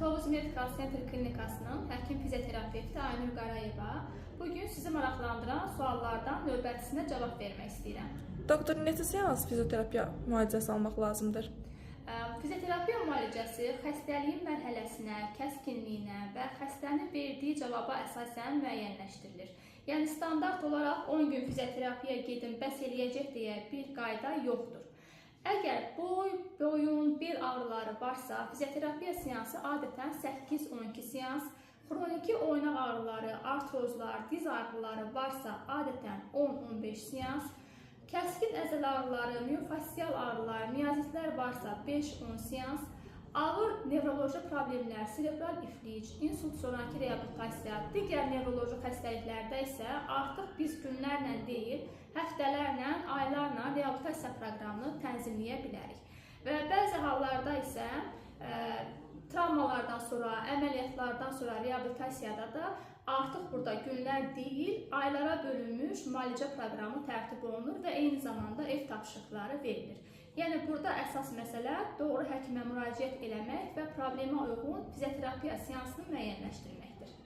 Tovuz Medical Center klinikasının həkim fizioterapevti Aynur Qarayeva. Bugün sizi maraqlandıran suallardan növbətisinə cavab vermək istəyirəm. Doktor, neçə seans fizioterapiya müalicəsi almaq lazımdır? Fizioterapiya müalicəsi xəstəliyin mərhələsinə, kəskinliyinə və xəstənin verdiyi cavaba əsasən müəyyənləşdirilir. Yəni standart olaraq 10 gün fizioterapiyaya gedin, bəs eləyəcək deyə bir qayda yoxdur. Əgər boyun, bel ağrıları varsa, fizioterapiya seansı adətən 8-12 seans, xroniki oynaq ağrıları, artrozlar, diz ağrıları varsa adətən 10-15 seans, kəskin əzəl ağrıları, miyofascial ağrılar, miyazitlər varsa 5-10 seans, ağır nevroloji problemlər, serebral iflic, insult sonraki reabilitasiya, digər nevroloji xəstəliklərdə isə artıq biz günlərlə deyil, həftələrlə, aylarla reabilitasiya proqramını tənzimləyə bilərik. Və bəzi hallarda isə travmalardan sonra, əməliyyatlardan sonra reabilitasiyada da artıq burada günlər deyil, aylara bölünmüş müalicə proqramı tərtib olunur və eyni zamanda ev tapşırıqları verilir. Yəni burada əsas məsələ doğru həkimə müraciət eləmək və problemə uyğun fizioterapiya seansını müəyyənləşdirməkdir.